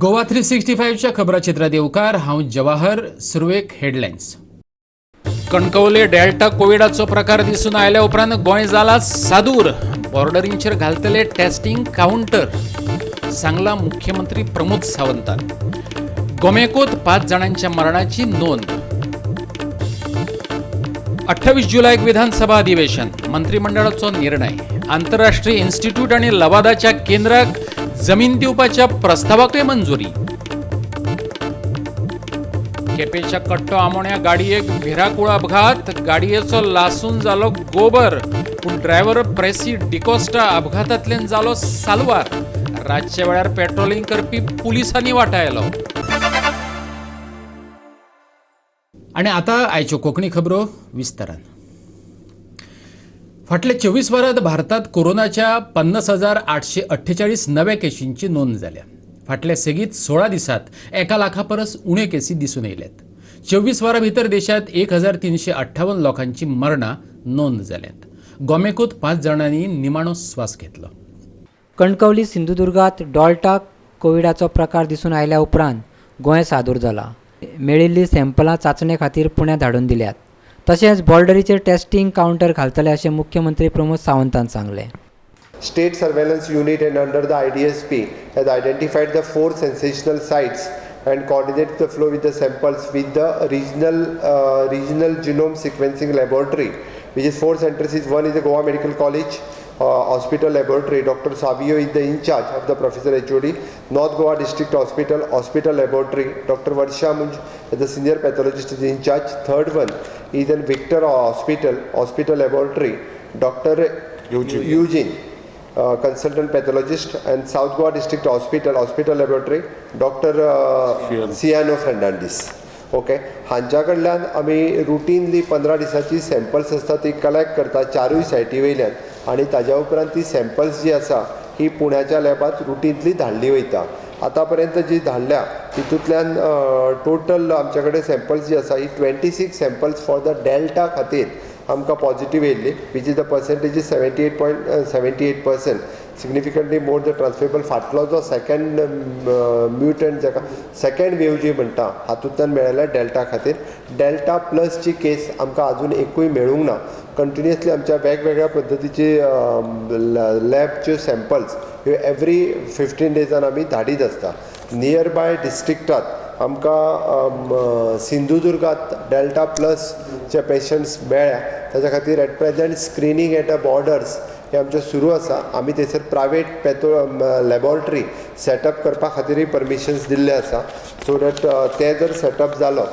गोवा 365च्या खबराचित्रात येवकार हांव जवाहर. सुरवेक हेडलायन्स. कणकवले डेल्टा कोविडाचो प्रकार दिसून आयल्या उपरांत गोंय जाला सादूर. बॉर्डरींचेर घालतले टेस्टिंग काउंटर, सांगला मुख्यमंत्री प्रमोद सावंतान. गोमेकोत 5 जाणांच्या मरणाची नोंद. 28 जुलैक विधानसभा अधिवेशन. मंत्रिमंडळाचो निर्णय. आंतरराष्ट्रीय इन्स्टिट्यूट आणि लवादाच्या केंद्राक जमीन दिवपाच्या प्रस्तावाकय मंजुरी. केपेच्या कट्टो आमोण्या गाडयेक भिराकूळ अपघात. गाडयेचो लासून जालो गोबर, पूण ड्रायव्हर प्रेसी डिकोस्टा अपघातांतल्यान जालो साल्वार. रातच्या वेळार पेट्रोलिंग करपी पुलिसांनी वाटायलो. आणि आता आयच्यो कोंकणी खबरो विस्तारान. फाटल्या 24 वरांत भारतात कोरोनाच्या 50,848 नव्या केशींची नोंद जाल्या. फाटल्या सेगीत 16 दिसांत 1 लाखा परस उणे केसी दिसून येयल्यात. 24 वरां भितर देशांत 1358 लोकांची मरणां नोंद जाल्यात. गोमेकोत 5 जाणांनी निमाणो स्वास घेतलो. कणकवली सिंधुदुर्गात डेल्टा कोविडाचो प्रकार दिसून आयल्या उपरांत गोंय सादूर जाला. मेळिल्ली सॅम्पलां चाचणे खातीर पुण्यात धाडून दिल्यात. तशेंच बॉर्डरीचेर टेस्टिंग काउंटर घालतले अशें मुख्यमंत्री प्रमोद सावंतान सांगलें. State Surveillance Unit and under the IDSP has identified the 4 sensational sites and coordinated the flow with the samples with the regional genome sequencing laboratory, which is 4 centers. One is the Goa Medical College Hospital Laboratory. Dr. Savio is the in charge of the Professor HOD. North Goa District Hospital Laboratory. Dr. Varsha Munj is the senior pathologist is in charge. Third one is in Victor Hospital Laboratory. Dr. Eugene. Consultant pathologist, and South Goa District Hospital Laboratory, Dr. Ciano Fernandez. Okay, हांच्या कडल्यान आमी routinely 15 दिसाची samples आसता ती collect करता 4 सायटी वयल्यान, आनी ताज्या उपरांत ती सॅम्पल्स जी आसा ही पुण्याच्या लॅबात रुटीनली धाडली वयता. आतां पर्यंत जी धाडल्या तितूंतल्यान टोटल आमच्या कडेन सॅम्पल्स जी आसा ही 26 सॅम्पल्स फॉर द डेल्टा खातीर आमकां पॉझिटिव्ह येयल्ली, which is the percentage is 78.78%. Significantly more the transferable. फाटलो जो सेकंड म्युटंट जाका सेकंड वेव जी म्हणटा हातूंतल्यान मेळ्ळ्या डेल्टा खातीर. डेल्टा प्लसची केस आमकां आजून एकूय मेळूंक ना. कंटिन्युअसली आमच्या वेगवेगळ्या पद्दतीचे लॅबच्यो सॅम्पल्स ह्यो एवरी 15 डेजान आमी धाडीत आसता. नियर बाय डिस्ट्रिक्टात आमकां सिंधुदुर्गात डेल्टा प्लसचे पेशंट्स मेळ्ळ्या. ताच्या खातीर at present screening at the borders हे आमचें सुरू आसा. आमी थंयसर प्रायवेट लॅबॉरेटरी सेटअप करपा खातीरय परमिशन्स दिल्ले आसा, सो दॅट ते जर सेटअप जालो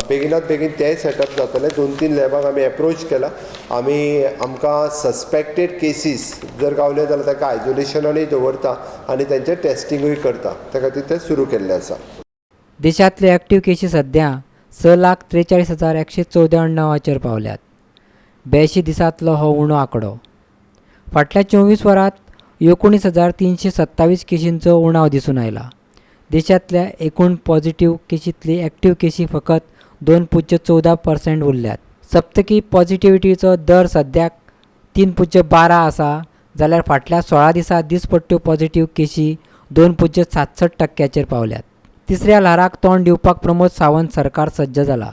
बेगिनात बेगीन तेय सेटअप जातले. 2-3 लॅबाक आमी एप्रोच केला. आमकां सस्पेक्टेड केसीस जर गावले जाल्यार ताका आयसोलेशनानूय दवरता आनी तेंचें टेस्टिंगूय करता. त्या खातीर तें सुरू केल्लें आसा. देशांतले एक्टीव केसी सध्या 6,43,194 पावल्यात. 82 दिसांतलो हो उणो आंकडो. फाटल्या 24 वरांत 19,327 केशींचो उणाव दिसून आयला. देशांतल्या एकूण पॉझिटिव्ह केशींतली एक्टीव केशी फकत 2.14% उरल्यात. सप्तकी पॉझिटिव्हिटीचो दर सद्याक 3.12 आसा, जाल्यार फाटल्या 16 दिसांत दिसपट्ट्यो पॉझिटिव्ह केशी 2.67% पावल्यात. तिसऱ्या ल्हाराक तोंड दिवपाक प्रमोद सावंत सरकार सज्ज जाला.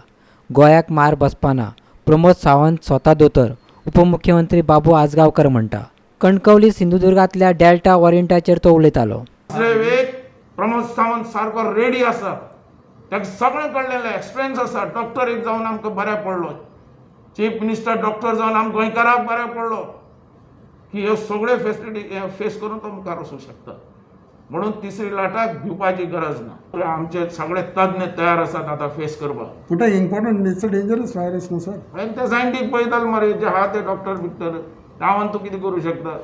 गोंयाक मार बसपाना, प्रमोद सावंत स्वता दोतोर. उपमुख्यमंत्री बाबू आजगांवकर म्हणटा. कणकवली सिंधुदुर्गांतल्या डेल्टा वॉरियंटाचेर तो उलयतालो. प्रमोद सावंत सारको रेडी आसा. ताका सगळें कळलेलें एक्सपिरियन्स आसा. डॉक्टर एक जावन आमकां बऱ्या पडलो. चीफ मिनिस्टर डॉक्टर जावन आमकां गोंयकाराक बऱ्या पडलो की ह्यो सगळे फेसिलिटी फेस करून तो मुखार वचूंक शकता. म्हणून तिसरी लाटाक भिवपाची गरज ना. आमचे सगळे तज्ञ तयार आसात आतां फेस करपाक. पूण important it's a dangerous virus न्हू सर. ते सायंटीस्ट पळयताले मरे जे आहा ते डॉक्टर बिक्टर. हांव तूं कितें करूं शकता.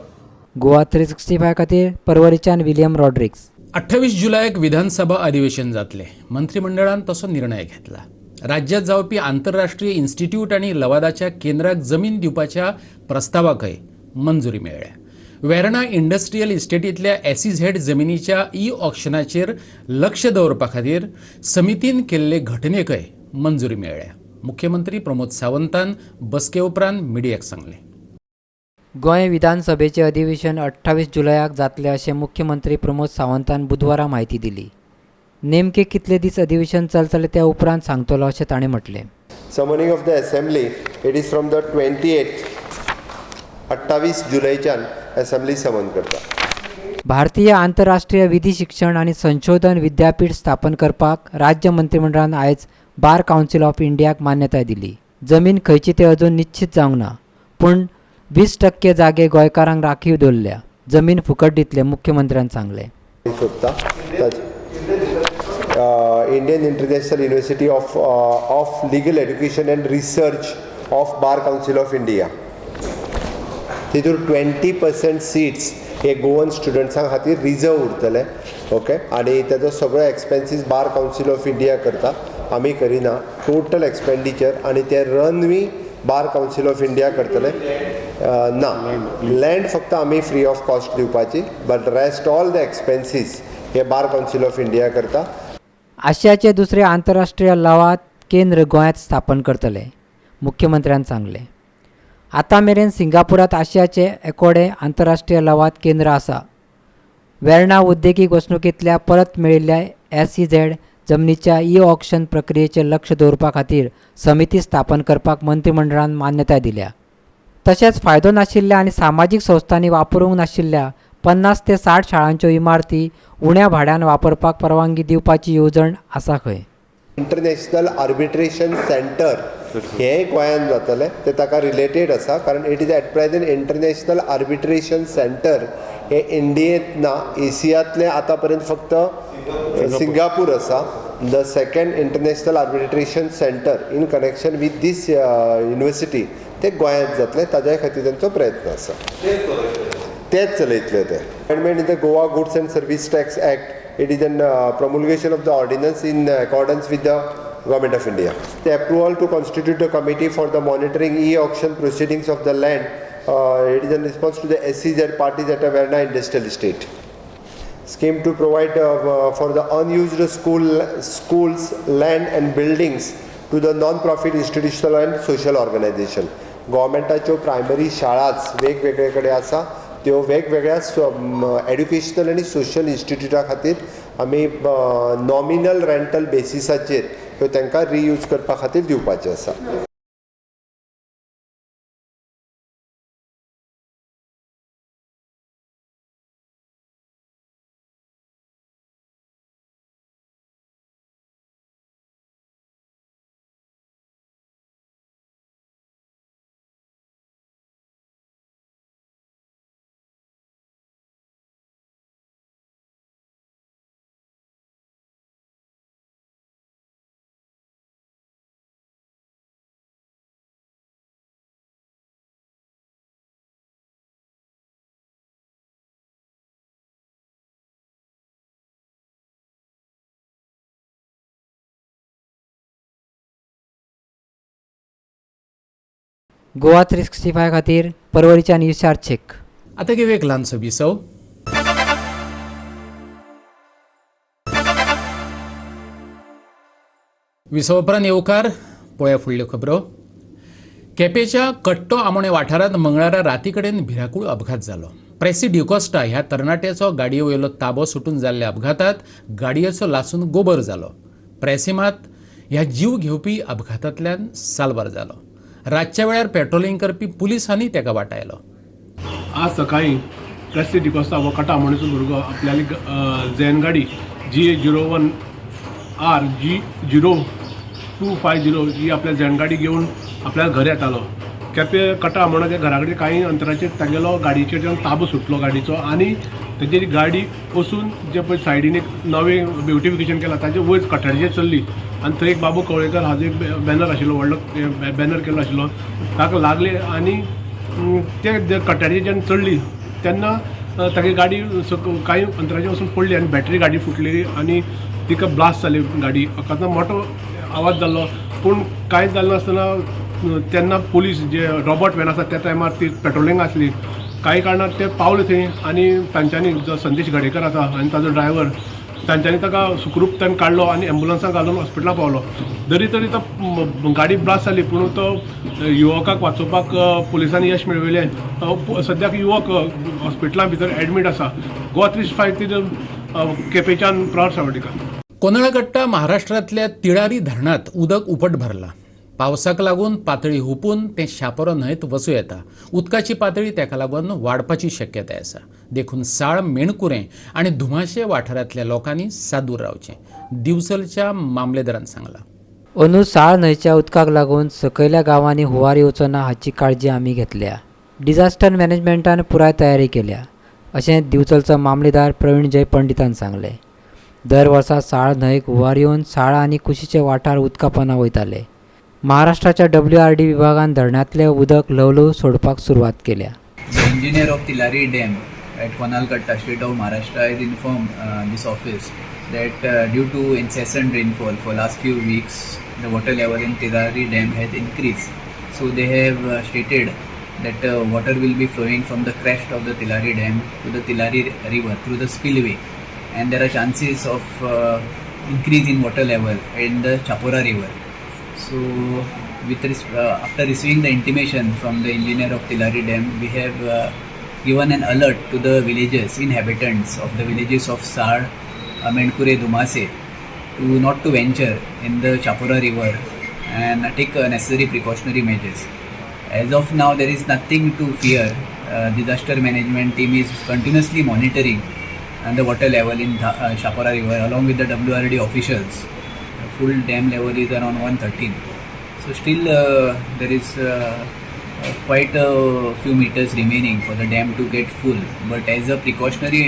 गोवा 365 खातीर परवरीच्यान विलियम रॉड्रिक्स. 28 जुलैक विधानसभा अधिवेशन जातले. मंत्रिमंडळान तसो निर्णय घेतला. राज्यात जावपी आंतरराष्ट्रीय इन्स्टिट्यूट आणि लवादाच्या केंद्राक जमीन दिवपाच्या प्रस्तावाकय मंजुरी मेळ्ळ्या. वेर्णा इंडस्ट्रियल इस्टेटींतल्या SEZ जमिनीच्या ऑक्शनाचेर लक्ष दवरपा खातीर समितीन केल्ले घटनेकय मंजुरी मेळ्ळ्या. मुख्यमंत्री प्रमोद सावंतान बसके उपरांत मिडियाक सांगलें. गोंय विधानसभेचे अधिवेशन 28 जुलयाक जातले अशें मुख्यमंत्री प्रमोद सावंतान बुधवारा माहिती दिली. नेमके कितले दीस अधिवेशन चलतले त्या उपरांत सांगतलो अशें ताणें म्हटलें. Summoning of the assembly, it is from the 28th, 28 जुलैच्यान assembly summon करता. भारतीय आंतरराष्ट्रीय विधी शिक्षण आनी संशोधन विद्यापीठ स्थापन करपाक राज्य मंत्रिमंडळान आयज बार कावन्सिल ऑफ इंडियाक मान्यताय दिली. जमीन खंयची तें अजून निश्चित जावंक ना, पूण 20% जागे गोंयकारांक राखीव दवरल्या. जमीन फुकट दितले, मुख्यमंत्र्यान सांगलें. Indian International University of Legal Education and Research of Bar Council of India. तितूर 20% seats हे गोवन स्टुडंट्सां खातीर रिजर्व उरतले. ओके, आनी तेजो सगळो expenses bar council of India करता, आमी करिना. टोटल एक्सपेंडिचर आनी ते रनवी बार कावन्सिल ऑफ इंडिया करतले. ना, लँड फक्त आमी फ्री ऑफ कॉस्ट दिवपाची, but rest all the expenses हे बार कावन्सिल ऑफ इंडिया करता. आशियाचे दुसरे आंतरराष्ट्रीय लवाद केंद्र गोंयांत स्थापन करतले, मुख्यमंत्र्यान सांगलें. आतां मेरेन सिंगापुरांत आशियाचे एकोडे आंतरराष्ट्रीय लवाद केंद्र आसा. वेर्णा उद्देगीक वसणुकेंतल्या परत मेळिल्ल्या SEZ जमनीच्या ऑक्शन प्रक्रियेचेर लक्ष दवरपा खातीर समिती स्थापन करपाक मंत्रिमंडळान मान्यताय दिल्या. तशेंच फायदो नाशिल्ल्या आनी सामाजीक संस्थांनी वापरूंक नाशिल्ल्या 50 ते 60 शाळांच्यो इमारती उण्या भाड्यान वापरपाक परवानगी दिवपाची येवजण आसा खंय. इंटरनॅशनल आर्बिट्रेशन सेंटर हे गोंयांत जातलें, ते ताका रिलेटेड आसा, कारण it is at present international arbitration centre हे इंडियेंत ना. एशियांतले आतां पर्यंत फक्त सिंगापूर आसा. The second international arbitration centre in connection with this university ते गोंयांत जातलें. ताज्या खातीर तांचो प्रयत्न आसा, तेच चलयतले ते. Amendment in the Goa goods and service tax act, it is an promulgation of the ordinance in accordance with the Government of India. The approval to constitute a committee for the monitoring e-auction proceedings of the land, it is in response to the SEZ parties at a Verna industrial estate. Scheme to provide for the unused schools, land and buildings to the non-profit institutional and social organization. गव्हर्मेंटाच्यो primary शाळाच वेगवेगळे कडेन आसा, त्यो वेगवेगळ्या educational आनी social इन्स्टिट्यूटा खातीर आमी नॉमिनल रेंटल बेसिसाचेर त्यो तांकां रियूज करपा खातीर दिवपाचें आसा. गोवा 365 खातीर परवरीच्यान इशार चेक. आता घेऊ एक ल्हानसो विसव. विसव उपरांत येवकार पळया फुडल्यो खबरो. केपेच्या कट्टो आमोणे वाठारांत मंगळारा राती कडेन भिरांकूळ अपघात जालो. प्रेसी डिकोस्टा ह्या तरणाट्याचो गाडये वयलो ताबो सुटून जाल्ल्या अपघातांत गाडयेचो लासून गोबर जालो. प्रेसिमात ह्या जीव घेवपी अपघातांतल्यान साल्वार जालो. रातच्या वेळार पेट्रोलिंग करपी पुलिसांनी ताका वाटायलो. आज सकाळी प्रेसी डिकोस्टा हो कट्टा आमोणेचो भुरगो आपल्याली झॅन गाडी GA01 RG0250 ही आपल्या झॅन गाडी घेवन आपल्या घर येतालो. केपें कट्टा आमोणाच्या घरा कडेन कांय अंतराचेर तागेलो गाडयेचेर ताबो सुटलो गाडयेचो आनी तेजेरी गाडी वचून जे पळय सायडीन एक नवें ब्युटिफिकेशन केलां ताजे वयर कट्ट्याचेर चल्ली आनी थंय एक बाबू कवळेकर हाजो एक बॅनर आशिल्लो, व्हडलो बॅनर केल्लो आशिल्लो, ताका लागले आनी ते कट्ट्याचेर जेन्ना चडली तेन्ना तागे गाडी कांय अंतराचेर वचून पडली आनी बॅटरी गाडी फुटली आनी तिका ब्लास्ट जाली गाडी. अकस्मात मोठो आवाज जाल्लो, पूण कांयच जालें नासतना तेन्ना पुलीस जे रॉबर्ट व्हॅन आसा त्या टायमार ती पेट्रोलिंग आसली. कांय कारणान ते पावले थंय आनी तांच्यांनी जो संदेश गडेकर आसा आनी ताजो ड्रायव्हर तांच्यांनी ताका सुखरूपतान काडलो आनी एम्बुलन्साक घालून हॉस्पिटलाक पावलो. जरी तरी तो गाडी ब्लास्ट जाली पूण तो युवकाक वाचोवपाक पुलिसांनी यश मेळयलें. सद्याक युवक हॉस्पिटला भितर एडमीट आसा. गोवा 365 केपेच्यान प्रहर सावड्डेकर. कोंदळकट्टा महाराष्ट्रातल्या तिळारी धरणात उदक उपट भरला. पावसाक लागून पातळी हुपून ते शापोरा न्हंयत वचूं येता. उदकाची पातळी तेका लागून वाडपाची शक्यताय आसा. देखून साळ, मेणकुरें आनी धुमाशे वाठारांतल्या लोकांनी सादूर रावचें, दिवचलच्या मामलेदारान सांगलां. अंदू साळ न्हंयच्या उदकाक लागून सकयल्या गांवांनी हुंवार येवचो ना हाची काळजी आमी घेतल्या. डिझास्टर मॅनेजमेंटान पुराय तयारी केल्या अशें दिवचलचो मामलेदार प्रवीण जय पंडितान सांगलें. दर वर्सा साळ न्हंयक हुंवार येवन साळ आनी कुशीचे वाठार उदकापोंदा वयताले. महाराष्ट्राच्या WRD विभागान धरणांतलें उदक ल्हवू सोडपाक सुरवात केल्या. The engineer of Tilari Dam at Konalkatta, state of Maharashtra, has informed this office that due to incessant rainfall for last few weeks, the water level in Tilari Dam has increased. So they have stated that water will be flowing from the crest of the Tilari Dam to the Tilari River through the spillway, and there are chances of increase in water level in the Chapora River. So after receiving the intimation from the engineer of Tilari Dam, we have given an alert to the villages, inhabitants of the villages of Sar, Menkure, Dumase, to not to venture in the Chapora River and take necessary precautionary measures. As of now, there is nothing to fear. Disaster management team is continuously monitoring the water level in Chapora River along with the WRD officials. Full dam level is around 113. So still there is quite a few meters remaining for the dam to get full. But as a precautionary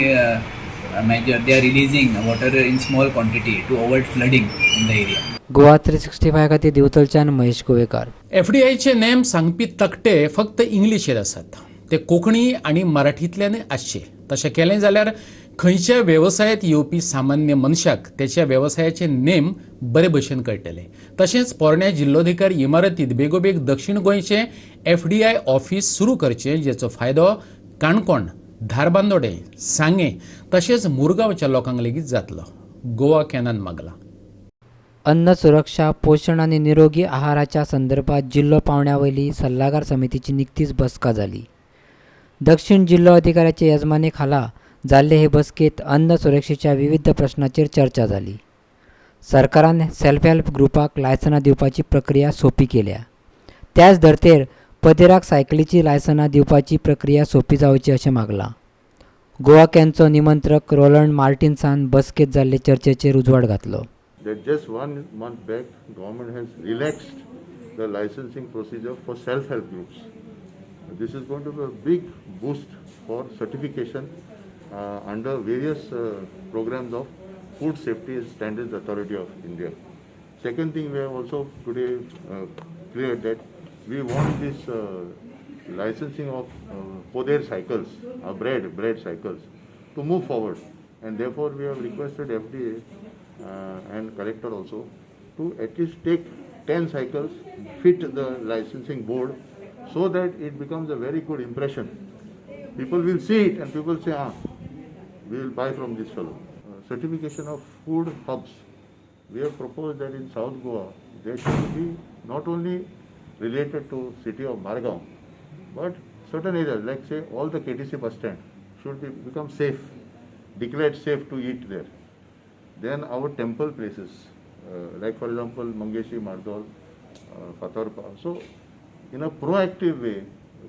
measure, they are releasing water in small quantity to avoid flooding in the area. Goa 365 खातीर दिवचलच्यान Mahesh Govekar. FDIचे name सांगपी तकटे फक्त इंग्लिशीत आसात. ते कोंकणी आनी मराठींतल्यान आसचे. तशें केलें जाल्यार खंयच्या वेवसायांत येवपी सामान्य मनशाक त्याच्या वेवसायाचे नेम बरे भशेन कळटले. तशेंच पोरण्या जिल्लोधिकारी इमारतींत बेगोबेग दक्षिण गोंयचें FDI ऑफीस सुरू करचें, जेचो फायदो काणकोण, धारबांदोडे, सांगे तशेंच मुरगांवच्या लोकांक लेगीत जातलो. गोवा कॅनान मागला. अन्न सुरक्षा, पोषण आणि निरोगी आहाराच्या संदर्भात जिल्हो पावण्यावयली सल्लागार समितीची निकतीच बसका जाली. दक्षिण जिल्हो अधिकाऱ्याचे येजमाने खाला जाल्ले हे बसकेत अन्न सुरक्षेच्या विविध प्रश्नांचेर चर्चा जाली. सरकारान सेल्फ हेल्प ग्रुपाक लायसनां दिवपाची प्रक्रिया सोपी केल्या. त्याच धर्तेर पदेराक सायकलीची लायसनां दिवपाची प्रक्रिया सोपी जावची अशें मागलां. गोवा कॅनचो निमंत्रक रोलंड मार्टिन्सान बसकेत जाल्ले चर्चेचेर उजवाड घातलो. That just 1 month back, government has relaxed the licensing procedure for self-help groups. This is going to be a big boost for certification under various programs of Food Safety Standards Authority of India. Second thing, we have also today cleared that we want this licensing of poder cycles, bread cycles, to move forward, and therefore we have requested FDA and collector also to at least take 10 cycles, fit the licensing board so that it becomes a very good impression. People will see it and people say, we will buy from this fellow. Certification of food hubs. We have proposed that in South Goa there should be not only related to city of Margao, but certain areas like say all the KTC bus stand should become safe, declared safe to eat there. Then our temple places, like for example Mangeshi, Mardol, Fatarpa. So in a proactive way,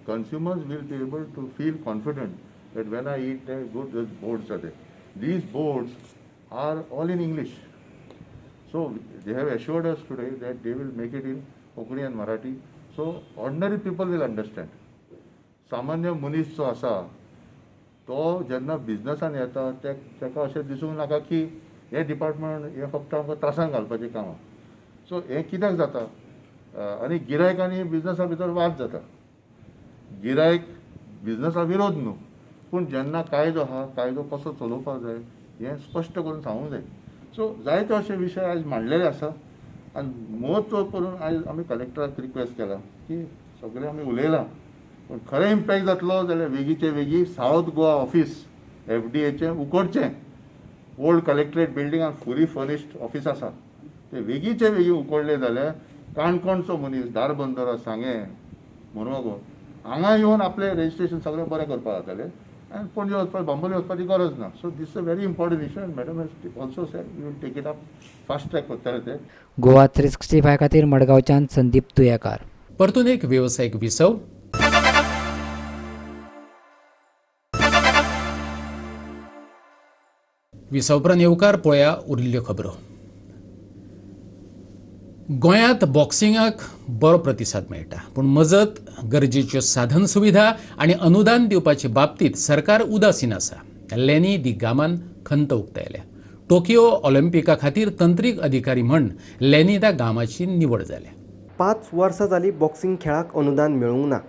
consumers will be able to feel confident that when I eat there, good, those boards are there. These boards are all in English. So they have assured us today that they will make it in Konkani and Marathi. So ordinary people will understand. सामान्य मनीस जो आसा तो जेन्ना बिझनसान येता ताका अशें दिसूंक नाका की हे डिपार्टमेंट हे फक्त आमकां त्रासान घालपाचें काम. सो हें कित्याक जाता आनी गिरायक आनी बिझनसा भितर वाद जाता. गिरायक बिझनसा विरोध न्हू, पूण जेन्ना कायदो आहा कायदो कसो चलोवपाक जाय हें स्पश्ट करून सांगूंक जाय. सो जायते अशे विशय आयज मांडलेले आसा आनी म्हत्व करून आयज आमी कलेक्टराक रिक्वेस्ट केला की सगळें आमी उलयलां, पूण खरें इम्पॅक्ट जातलो जाल्यार बेगीचे बेगी सावथ गोवा ऑफीस FDAचें उकडचें. ओल्ड कलेक्टरेट बिल्डिंगान फुली फर्निश्ड ऑफीस आसा ते बेगीचे बेगी उकडले जाल्यार काणकोणचो मनीस धारबंदोरा, सांगे, मुरगांव हांगा येवन आपलें रेजिस्ट्रेशन सगळें बरें करपाक जातलें आनी पणजे वचपाची बांबोली वचपाची गरज ना. So this is a very important issue and madam has also said we will take it up fast track करतले ते. गोवा 365 खातीर मडगांवच्यान संदीप तुयेकार. परतून एक व्यावसायिक विसव. विसवपरांत येवकार पळया उरिल्ल्यो खबरो. गोंयांत बॉक्सिंगाक बरो प्रतिसाद मेळटा, पूण मजत, गरजेच्यो साधन सुविधा आनी अनुदान दिवपाचे बाबतींत सरकार उदासीन आसा. लॅनी दी गामान खंत उक्तायल्या. टोकियो ऑलिम्पिका खातीर तंत्रीक अधिकारी म्हण लॅनी दा गामाची निवड जाल्या. 5 वर्सां जालीं बॉक्सिंग खेळाक अनुदान मेळूंक ना.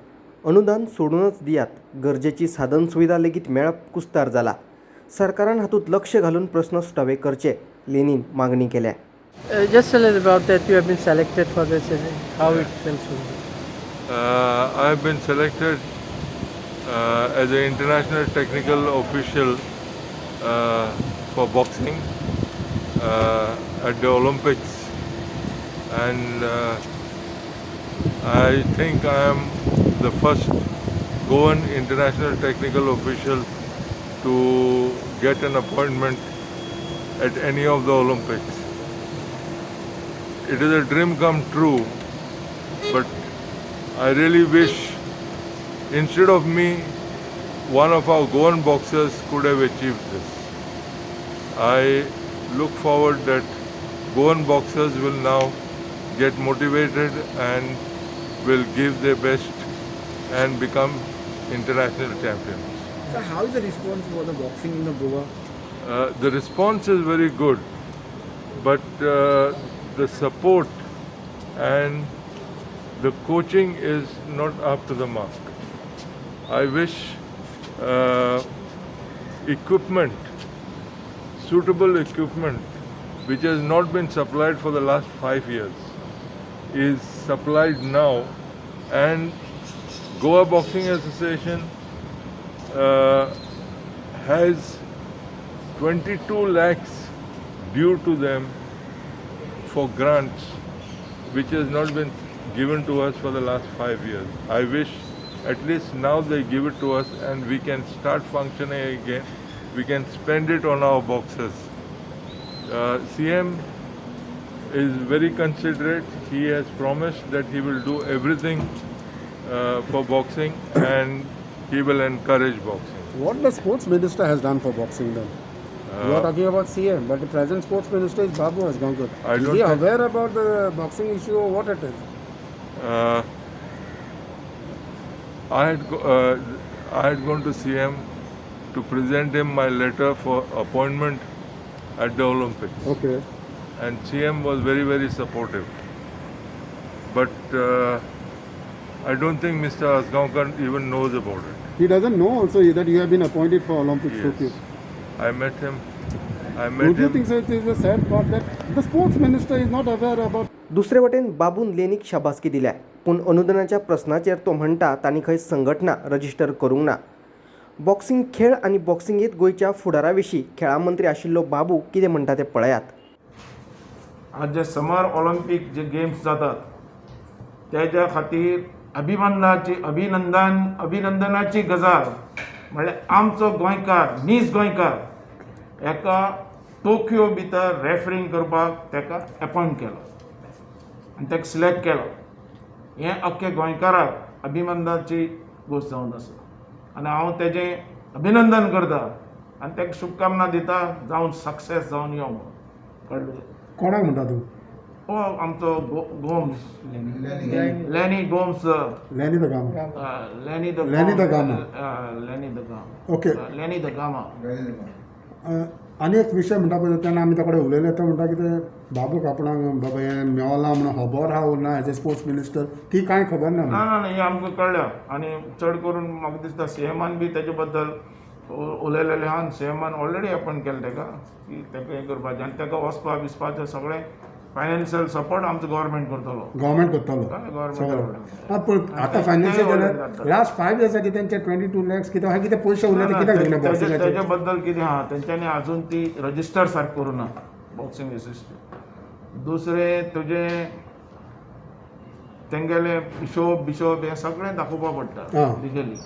अनुदान सोडूनच दियात, गरजेची साधन सुविधा लेगीत मेळप कुस्तार जाला. सरकारान हातूंत लक्ष घालून प्रस्न सुटावे करचे, लेनीन मागणी केल्या. Just tell us about that. You have been selected for this and how it feels for you. I have been selected as an international technical official for boxing at the Olympics, and I think I am the first Goan international technical official to get an appointment at any of the Olympics. It is a dream come true, but I really wish instead of me, one of our Goan boxers could have achieved this. I look forward that Goan boxers will now get motivated and will give their best and become international champions. So how is the response for the boxing in Goa? The response is very good, but the support and the coaching is not up to the mark. I wish suitable equipment, which has not been supplied for the last 5 years, is supplied now, and Goa Boxing Association has 22 lakhs due to them for grants, which has not been given to us for the last 5 years. I wish at least now they give it to us and we can start functioning again. We can spend it on our boxers. CM is very considerate. He has promised that he will do everything for boxing and he will encourage boxing. What the sports minister has done for boxing then? You are talking about CM, but the present sports minister is Babu Hasgaonkar. Is he aware about the boxing issue or what it is? I had gone to CM to present him my letter for appointment at the Olympics. Okay. And CM was very, very supportive. But I don't think Mr. Hasgaonkar even knows about it. He doesn't know also that you have been appointed for Olympics Tokyo. I met him. Don't you think so? It is a sad part that the sports minister is not aware about. दुसरे वटेन बाबून लेनीक शाबासकी दिल्या, पूण अनुदानाच्या प्रस्नाचेर तो म्हणटा तांणी खंय संघटना रजिस्टर करूंक ना. बॉक्सिंग खेळ आनी बॉक्सिंगेंत गोंयच्या फुडारा विशीं खेळा मंत्री आशिल्लो बाबू कितें म्हणटा तें पळयात. आज जे समर ऑलिम्पिक जे गेम्स जातात त्याच्या खातीर अभिनंदनाची गजाल म्हणल्यार आमचो गोंयकार, नीज गोंयकार एका टोकियो भितर रेफरिंग करपाक ताका अपॉयंट केलो आनी ताका सिलेक्ट केलो. हें अख्खे गोंयकाराक अभिनंदनाची गोश्ट जावन आसा आनी हांव तेजें अभिनंदन करता आनी ताका शुभकामना दिता जावन सक्सेस जावन यो म्हणून. कळ्ळें? कोणाक म्हणटा तूं? हो आमचो गोम्स लॅनी गोम्स लॅनी द गामा. लॅनी द गामा. आनी एक विशय म्हणटा पळय तेन्ना आमी ताका कडेन उलयले तो म्हणटा कितें बाबूक आपणाक बाबा हें मेवला म्हणून खबर आहा ना एज ए स्पोर्ट्स मिनिस्टर ती कांय खबर ना. ना हें आमकां कळ्ळें आनी चड करून म्हाका दिसता सीएमान बी तेजे बद्दल उलयलेलें आहा. सीएमान ऑलरेडी अपॉयंट केलें ताका की ताका हें करपाचें आनी ताका वचपा बिसपाचें सगळें फायनान्शियल सपोर्ट आमचो गव्हर्मेंट करतलो. पूण आतां फायनान्शियल जाल्यार लास्ट 5 years तेंचे 22 lakhs कितें हा कितें पयशे उरले कित्याक दिले बॉक्सिंगाचे? तेजे बद्दल कितें आहा तेंच्यांनी आजून ती रजिस्टर सारको करूं ना बॉक्सिंग एसोसिएशन. दुसरें तुजें तेंगेले हिशोब हें सगळें दाखोवपा पडटा लिगली.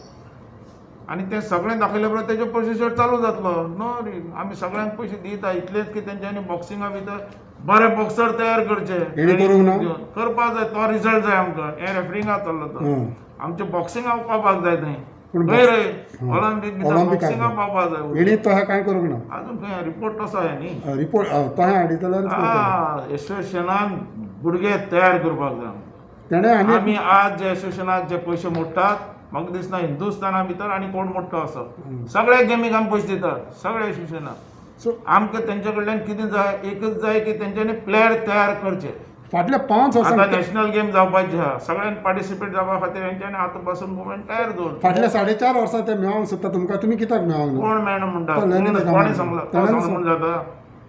आनी ते सगळें दाखयले बरोबर तेजे प्रोसिजर चालू जातलो. नो रे, आमी सगळ्यांक पयशे दिता, इतलेंच की तेंच्यांनी बॉक्सिंगा भितर बरे बॉक्सर तयार करचे. करपाक जाय, तो रिजल्ट जाय आमकां. हे रेफरिंगा चल्लो तो. आमचे बॉक्सिंगा पावपाक जाय थंय. ऑलिंपिक बॉक्सिंगा पावपाक जाय. हेणी तशें कांय करूंक ना. अजून खंय रिपोर्ट तसो आहे न्ही. रिपोर्ट तशें हाडी जाल्यार एसोसिएशनान भुरगे तयार करपाक जाय. तेणे आमी आज जे एसोसिएशनाक जे पयशे मोडटात, म्हाका दिसना हिंदुस्थाना भितर आनी कोण मोडटा असो. सगळे गेमीक आमी पयशे दितात, सगळे एसोसिएशनाक. आमकां तेंचे कडल्यान कितें जाय, एकच जाय की तेंच्यांनी प्लेयर तयार करचे. फाटल्या 5 वर्सां आतां नॅशनल गेम जावपाची आहा, सगळ्यांनी पार्टिसिपेट जावपा खातीर हेंच्यांनी आतां पासून मुवमेंट तयार दवरची. फाटल्या 4.5 वर्सां ते मेळोंक सोदता तुमकां. तुमी कित्याक मेळोंक ना? कोण मेळना म्हणटा? कोणी सांगून जाता?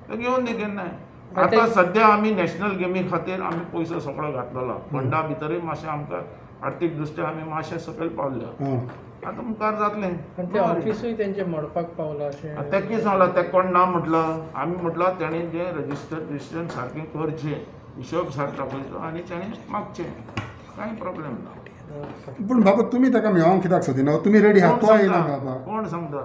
ते घेवन दी केन्नाय. आतां सद्या आमी नॅशनल गेमी खातीर आमी पयसो सगळो घातलेलो. फंडा भितरय मातशें आमकां आर्थीक दृश्ट्या आमी मातशें सकयल पावल्या. आतां मुखार जातलें. ते ऑफिसूय तेंचे मोडपाक पावला अशें. ते कितें सांगलां, ते कोण ना म्हटलां. आमी म्हटलां तेणी जे रजिस्ट्रेशन सारकें करचें, हिशोब सारको दाखयचो आनी तेणी मागचें. कांय प्रॉब्लेम ना. पूण बाबा तुमी ताका मेळोंक कित्याक सोदिना? तुमी रेडी आहात, तो येयला मेळपाक. कोण सांगता?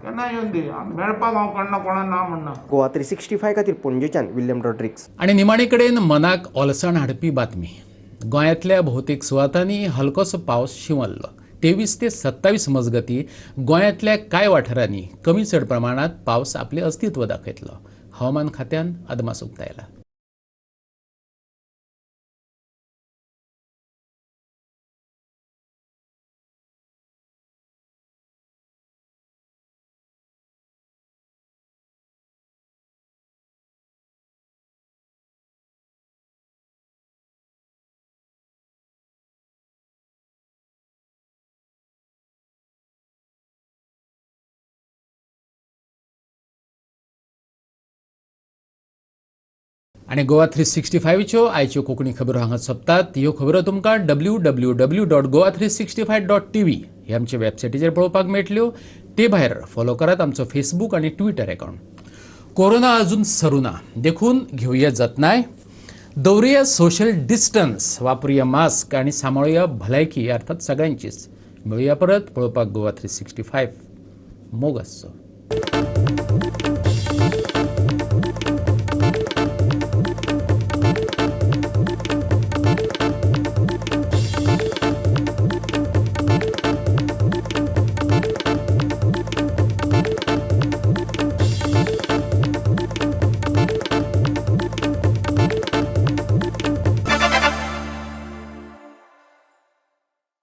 केन्ना येवन दी. मेळपाक हांव कोणाक ना म्हणना. गोवा 365 खातीर पणजेच्यान विल्यम रॉड्रिक्स. आणि निमाणे कडेन मनाक ओलसाण हाडपी बातमी. गोंयांतल्या भौतेक सुवातांनी हलकोसो पावस शिंवल्लो. 23 ते 27 मजगती गोंयांतल्या कांय वाठारांनी कमी चड प्रमाणात पावस आपले अस्तित्व दाखयतलो. हवामान खात्यान अदमास उक्तायला. आणि गोवा 365च्यो आयच्यो कोंकणी खबरो हांगा सोंपतात. ह्यो खबरो तुमकां www.goa365.tv हे आमचे वेबसायटीचेर पळोवपाक मेळटल्यो. ते भायर फॉलो करात आमचो फेसबूक आनी ट्विटर अकाउंट. कोरोना अजून सरुना देखून घेवया जतनाय, दवरुया सोशल डिस्टन्स, वापरुया मास्क आणि सांबाळुया भलायकी अर्थात सगळ्यांचीच. मेळुया परत पळोवपाक गोवा 365. मोग आसचो.